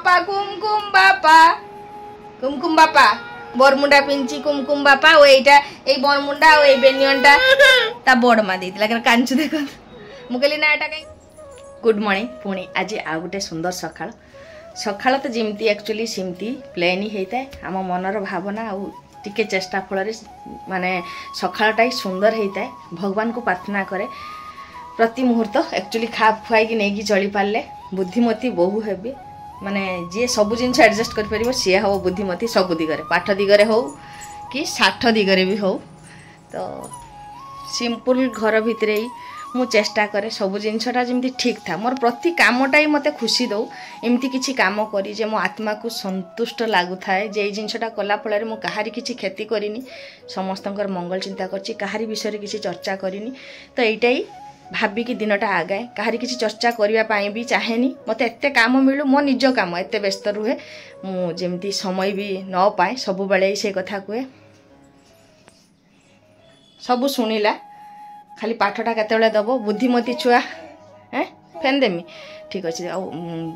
बापा कुमकुम बापा बरमुंडा पिंची कुमकुम बापा ओ एटा ए बरमुंडा ओ ए बेनियनटा ता बोर्ड मा देतिला के कांचु देखो मु कहली ना एटा कहीं। गुड मॉर्निंग पुणी आज आउ गोटे सुंदर सकाळ सकाळ तो जिमती एक्चुअली सिमती प्लेन ही होता है आम मनर भावना आउ टिके चेष्टा फल माने सकाळटा ही सुंदर होता है। भगवान को प्रार्थना करे प्रति मुहूर्त एक्चुअली खाप खुआई नहीं चली पारे बुद्धिमती बहु हेबी माने जी सब जिन एडजस्ट कर पार सी हम बुद्धिमती सब दिगरे पाठ दिगरे हो कि साठ दिगरे भी हो तो सिंपल घर भितर ही मु चेष्टा करे सब जिनटा जमी ठीक था मोर प्रति कामटा ही मत खुशी दो एमती किसी काम करी जे मो आत्मा को संतुष्ट लगु थाए जे जिनटा कला फल मु कहारी किसी क्षति करिनी समस्तंकर मंगल चिंता करची कहारी विषय किसी चर्चा करिनी तो यहीटा ही भाविकी दिनटा आगाए कहारी किसी चर्चा करने भी चाहेनी मत एत काम मिलू मो निज काम एत व्यस्त रुहे मुझे समय भी न पाए सब बेले से कथा कहे सब शुणिला खाली पाठटा केतले दब बुद्धिमती छुआ हैं फेन देमी ठीक अच्छे आ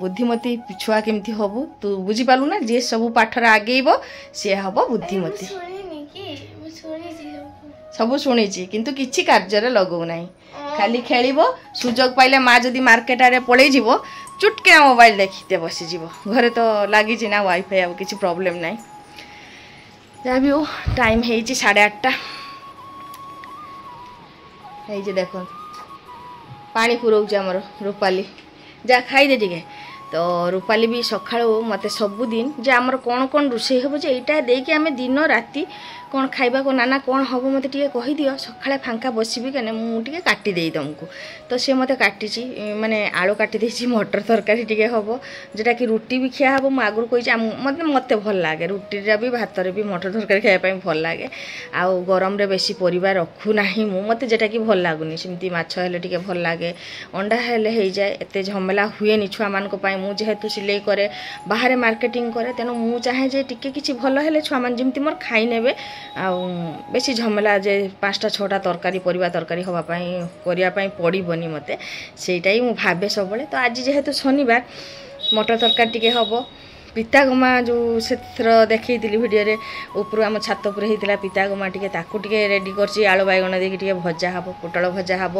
बुद्धिमती छुआ केमती हबु तू बुझीपालू ना जी सब पाठर आगेब सी हम बुद्धिमती सब शुणी किंतु किछि कार्य लगौ ना खाली खेल सुजोग पाइले माँ जदि मार्केट आड़े पलि जीव चुटके मोबाइल देखते बसीज घरे तो लगी ना वाईफाई आ किसी प्रॉब्लम ना जहाँ भी हो टाइम है 8:30 ये देख पानी पुराऊँ आमर रूपाली जा खाईदे टे तो रूपाली भी सका मत सबुदिन जे आमर कौन कौन रोषे हम जे यहाँ देकी आम दिन राति कौन खाइबा को नाना कौन हम मत टे कहीदि सका फांका बसबी क्या मुझे काटिदे तुमको तो सी मत काटी माने आलू काटी मटर तरकारी टे हम जोटा कि रुटी भी खिया हम आगुरी कही मत मत भल लगे रुटी भी भात भी मटर तरकारी खायापी भल लगे आउ गरम रे बेसी परिवा रखू ना मत जेटा कि भल लगुनि सेमती माछ हेले टिके भल लगे अंडा हेले हो जाए एत झमेला हुए छुआ मान जेहेतु सिलाई करे बाहर मार्केटिंग करे तेणु मु चाहे जे टिके किछि भल हेले छुआ मान जेमती मोर खाई नेबे आ बेसी झमेला जे 5टा 6टा तरकारी परिवा तरकारी हवा पई करिया पई पड़िबनी मते सेटा ही मु भाबे सबले तो आज जेहेतु शनिवार मटर तरकारी टिके हबो पितागमा जो से देखी भिडियो ऊपर आम छात उपर होता पितागमा टे रेडी कर आलू बैगण देके भजा हम पोटल भजा हम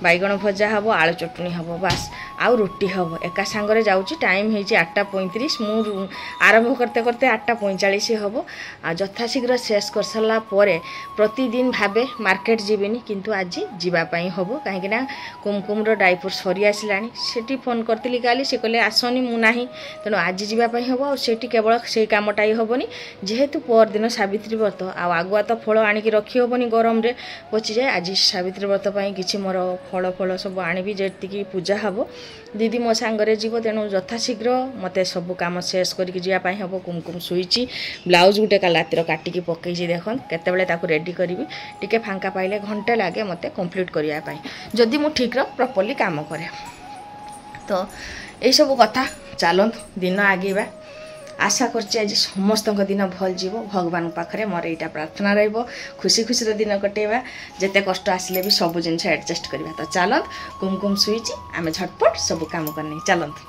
बैगण भजा हम आलू चटनी हम बास आउ रोटी हम एका सांगरे जाऊँगी टाइम हो 8:35 मु आरंभ करते करते 8:45 हम आ यथाशीघ्र शेष कर सारा प्रतिदिन भावे मार्केट जीविनी किंतु आज जीवाई हम कहीं कुमकुम डाइपर सरी आसला से फोन करी काली से कहले आसनी मुना तेणु आज जीवाई हम सेठी केवल से कामटा ही हेनी जेहेतु परदिन सावित्री व्रत आगुआ तो फल आणिक रखी हेनी गरम रे पची जाए आज सावित्री व्रत पर किसी मोर फल फल सब आनी जी पूजा हम दीदी मो सांगरे जीव तेणु यथाशीघ्र मत सब कम शेष करके हम कुमकुम शुई ब्लाउज गुटे का रातिर काटिकी पकई देख केतबेले रेडी करी टिके फांका पाइले घंटे लगे मत कंप्लीट करने जदि मु ठीक प्रॉपर्ली काम करे तो यही सब कथा चलत दिन आगेबा आशा करछि आज समस्त दिन भल जीव भगवान पाखरे मोर एटा प्रार्थना रहिबो खुशी खुशी दिन कटेबा जेते कष्ट आसले भी सब जिनस एडजस्ट करबा तो चलत कुमकुम सुईची आमे झटपट सब काम करनी चलत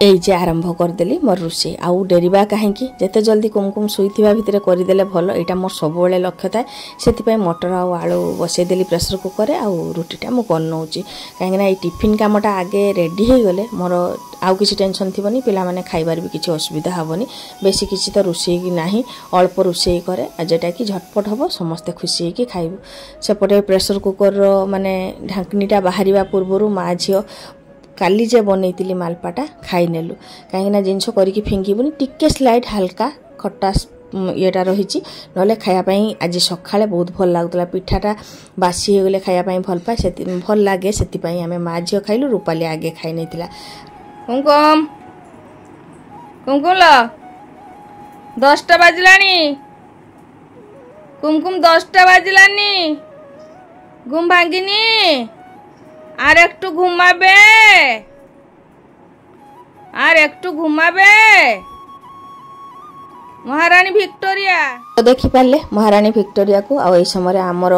এই যে आरंभ करदेली मोर रोषे आउ डेरिबा कहीं जिते जल्दी कुमकुम शुईथिबा भितर करदेले भल एटा मोर सब बेले लक्ष्य थाए से मटर आउ आलू बसईदेली प्रेसर कुकर आउ रुटीटा मु बनौची कहीं टिफिन कामटा आगे रेडी हो गले मोर आउ किसी टेंशन थी पिला माने खाइबार भी किसी असुविधा हेनी बेसी किसी तो रोषे ना अल्प रोषे करे जेटा कि झटपट हम समस्ते खुशी होकर खाइबु सेपटे प्रेसर कुकर माने ढाकनीटा बाहर पूर्व माँ झी काली जे बनईली मालपाटा खाई नेलु कहीं जिनस करके फिंगबुनि टिके स्लाइड हल्का खट्टा येटा रही ना खायापी आज सकाଳେ बहुत भल लगुला पिठाटा बासी हो गले खायापी भल पाए से भल लगे से आम माँ झी खाइलु रूपाली आगे खाई नहीं कुमकुम कुमकुम लो 10टा बाजिलानी कुमकुम 10टा बाजिलानी घुम भांगिनी আর একটু ঘুমাবে महारानी भिक्टोरिया तो देखी पारे महारानी भिक्टोरिया को आ समय आमर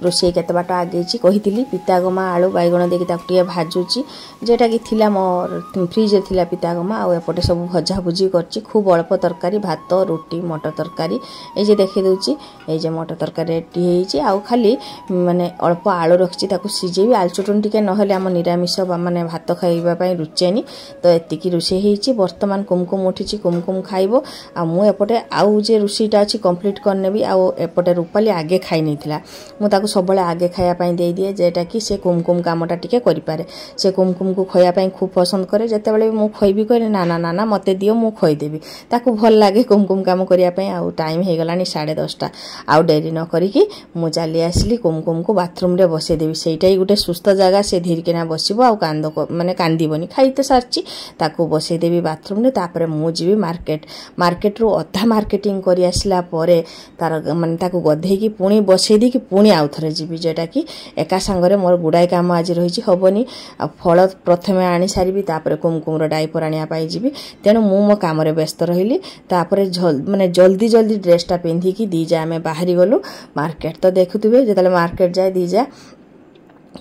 रोषे केते बाट आगे कही पितागमा आलू बैगण देकी ताकू भाजुची जेटा कि थिला मोर फ्रिज रे थिला पितागमा आ एपटे सब भजा भुजी करची खूब अल्प तरकारी भात रोटी मटर तरकारी ए जे देखि दउची ए जे मटर तरकारी रेडी हेची आ खाली माने अल्प आलू रखची ताकू सिजेबी आलू चटनी टिके नहले हम निरामिष माने भात खाइबा पई रुचेनी तो एतिकी रोषे हेची वर्तमान कुमकुम उठीची कुमकुम खाइबो आ मु एपटे आउ जे रोषीटा अछि कंप्लीट करनेबी आ एपटे रूपाली आगे खाइ नैथिला मु ताकू सबले आगे खाया पई देई दिए जेटा कि से कुमकुम कामटा टिके करि पारे से कुमकुम को खया पई खूब पसंद करे जते बेले मु खइबी कहले ना ना ना ना मते दियो मु खइ देबी ताकू भल लागे कुमकुम काम करिया पई आ टाइम हे गलानी 10:30 आ डेरी न करी कि मु चली आसली कुमकुम को बाथरूम रे बसे देबी सेटाई गुटे सुस्त जगह से धीर केना बसिबो आ कांद माने कांदीबनी खाइ तो सारची ताकू बसे देबी बाथरूम रे तापरे मु जीवी मार्केट रो अधा मार्केटिंग करि आसला परे तार माने ताकू गधे की पुणी बसे दी कि पुणी आउ थरे जीवी जेटा कि एका संगरे मोर गुडाई काम आज रहिची हबनी आ फल प्रथमे आनी सारिबी तापरे कुमकुम रो डाइपर आनिया पाई जीवी तेनु मु मो काम रे व्यस्त रहिली तापरे माने जल्दी ड्रेसटा पिंधी की दी जा हमें बाहरी गलु मार्केट तो देखुथिबे जेतले मार्केट जाय दी जा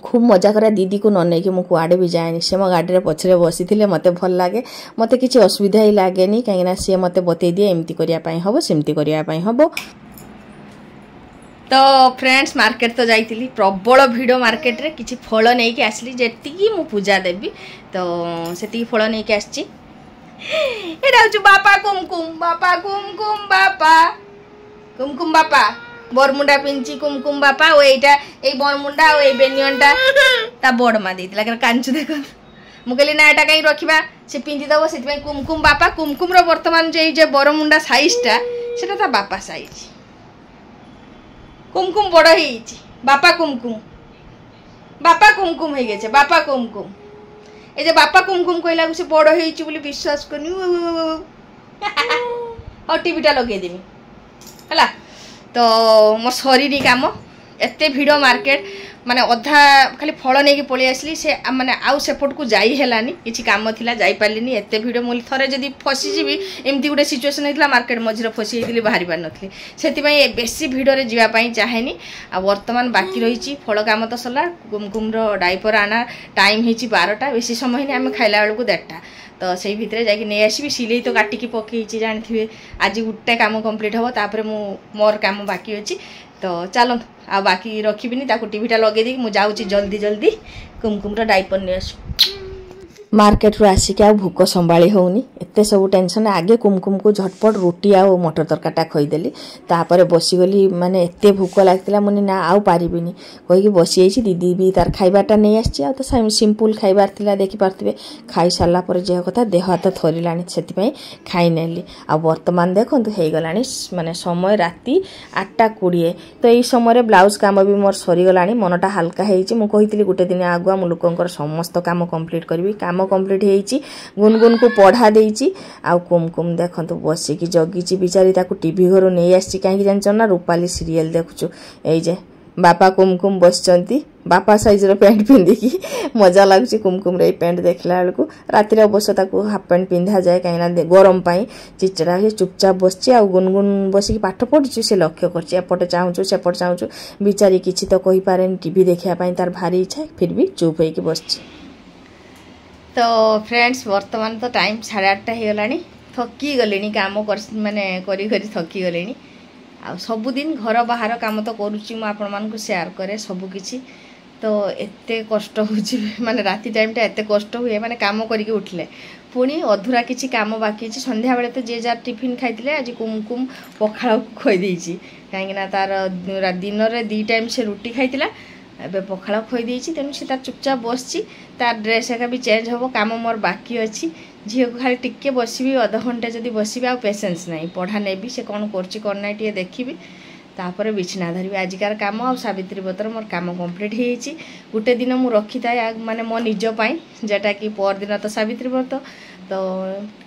खूब मजा करा दीदी को न नहीं कि मु कुआडे भी जाएनी से मो गाड़ी रे पछरे बसी थिले मते भल लागे मते किछि असुविधा ही लागेनी काहेना से मते बते दिए एमती करिया पई हबो सेमती करिया पई हबो। तो फ्रेंड्स मार्केट तो जाइतिली प्रबल भिड़ मार्केट रे किछि फल नै कि आसली जेति की मु पूजा देबी तो सेति फल नै कि आछी एडा छु बापा कुमकुम बापा बरमुंडा पिंची कुमकुम बापा ओ एटा ए बरमुंडा ओ ए बेनियनटा ता बड़ मा देतिला के कांचु देखो मु कहली ना एटा कहीं रखिबा से पिंदी दबो सेति कुमकुम बापा कुमकुम रो वर्तमान जे बरमुंडा साइजटा सेटा ता बापा साइज कुमकुम बड़ हेइची बापा कुमकुम हे गेছে बापा कुमकुम ए जे बापा कुमकुम कहला से बड़ हेइची बोली विश्वास करनी और टीवीटा लगे देमी हला तो मोर शरीर काम एते भिड़ मार्केट माने अधा खाली फल नहीं कि पळि आसली से माने आउ सेपट को जाई हेलानी किछि काम थिला जाई पालिनी एते भिड़ मोल थरे जदी फसी जीवी एमती गुटे सिचुएशन हेतला मार्केट मझिरे फसी हेतली बाहरी पार नथली सेति पई बेसी भिड़ रे जीवा पई चाहेनी आ वर्तमान बाकी रहिछि फल काम तो सला कुमकुम रो डाइपर आना टाइम हिछि 12टा बेसी समय नि हम खाइला बेलकु 1:30 तो से भितर जाकि नहीं आसबि सिलाई तो काटिकी पकईछि जानथिबे आज गुटे काम कंप्लीट हो तापर मु मोर काम बाकी अछि तो चलो आ बाकी रखिबिनी ताको टीवीटा लगे दी मु जाउछि जल्दी कुमकुम रो डाइपर ने आसु मार्केट रो आसिक आ भूक संभाली होनी एते सब टेंशन आगे कुमकुम को झटपट रोटी आ मटर तरकाटा खइदेली तापर बसीगली माने एते भूक लागतिला मुनी ना आउ पारिबिनी कहि कि बसी आइछि दीदी भी तार खाइबाटा नै आछि आ तो सिंपल खाइबार थिला देखि पारथिबे खाइ साला पर जे कथा देह हाथ थरिलानी सेति पई खाइ नेली आ वर्तमान देखंतु हे गलानी माने समय राती 8:20 तो एई समय रे ब्लाउज काम भी मोर सरी गलानी मनटा हल्का हेइछि मु कहितली गुटे दिन आगुआ मु लोकंकर समस्त काम कंप्लीट करबी काम कंप्लीट हेइछि गुनगुन को पढ़ा देइछि आ कुमकुम देखंतु बसी की जगिछि बिचारी ताको टीवी घरो नै आछि काहे कि जानछ ना रूपाली सीरियल देखुछु एई जे बापा कुमकुम बसचंती बापा साइज रो पैंट पिंदी की मजा लागछि कुमकुम रे पैंट देखला बेलकु राति रे अवश्य ताको हाफ पैंट पिंधा जाय काहे ना गरम पई चिचरा हे चुपचाप बसछि आ गुनगुन बसी की पाठ पढिछि से लक्ष्य करछि एपटे चाहूछु सेपटे चाहूछु बिचारी किछि तो कहि पारेन टीवी देखिया पई तार भारी इच्छा फिर भी चुप होई की बसछि। तो फ्रेंड्स वर्तमान तो टाइम 8:30 हो गलानी थकी गलेनी काम कर माने करी थकी गलेनी आ सबुदिन घर बाहर काम तो करुच्ची मु आपण मान को शेयर करे सब किछि तो एते कष्ट होछि माने राति टाइम टा एते कष्ट हुए माने काम करिके उठले पुणी अधूरा किछि काम बाकी अछि संध्या बेले तो जे जार टिफिन खाइतिले आज कुमकुम पखाळ खोइ देइछि काहे ना तार दिन रे 2 टाइम से रोटी खाइतिला एबे पखाळ खोइ देइछि तेनु से तार चुपचाप बसछि तार ड्रेस एका भी चेंज होबो काम मोर बाकी अछि झियो को खाली टिके बसिबी आधा घंटा जदी बसिबी आ पेशेंस नाही पढ़ा नेबी से कोन करछि कोन नाही टिए देखिबी तापर बिछना धरबी आजिकार काम आ सावित्री व्रतर मोर काम कंप्लीट हेछि गुटे दिन मु रखिताय माने मो निज पई जेटा कि पर दिन तो सावित्री व्रत तो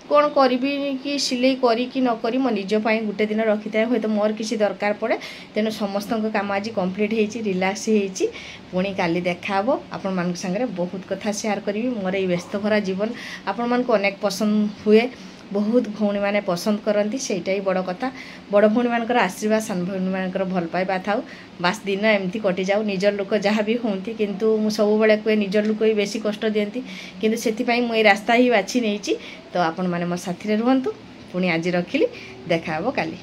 कौन करी कि सिलाई करी कि न करी मो निज पई गुटे दिन रखिताय होय तो मोर किसी दरकार पड़े तेनु समस्त काम आज कंप्लीट हेछि रिलैक्स हेछि पुणी काली देखाबो आपण मान संगे बहुत कथा शेयर करी मोर ए व्यस्त भरा जीवन आपण मान को अनेक पसंद हुए बहुत भौणी मैंने पसंद करती सेटा ही बड़ कथा बड़ भौणी मानकर आशीर्वाद सान भौणी मानकर भल पाइबा थाउ बास दिन एमती कटि जाऊ निजर लोक जहाँ भी होती किंतु मु सब बेले कहे निजर लोक ही बेसी कष्ट दियंती किंतु सेथिपाई मु ए रास्ता ही बाछि नेइछि तो आपण माने मोर साथी रे रुहंतु पुणी आज रखिली देखा हबो काली।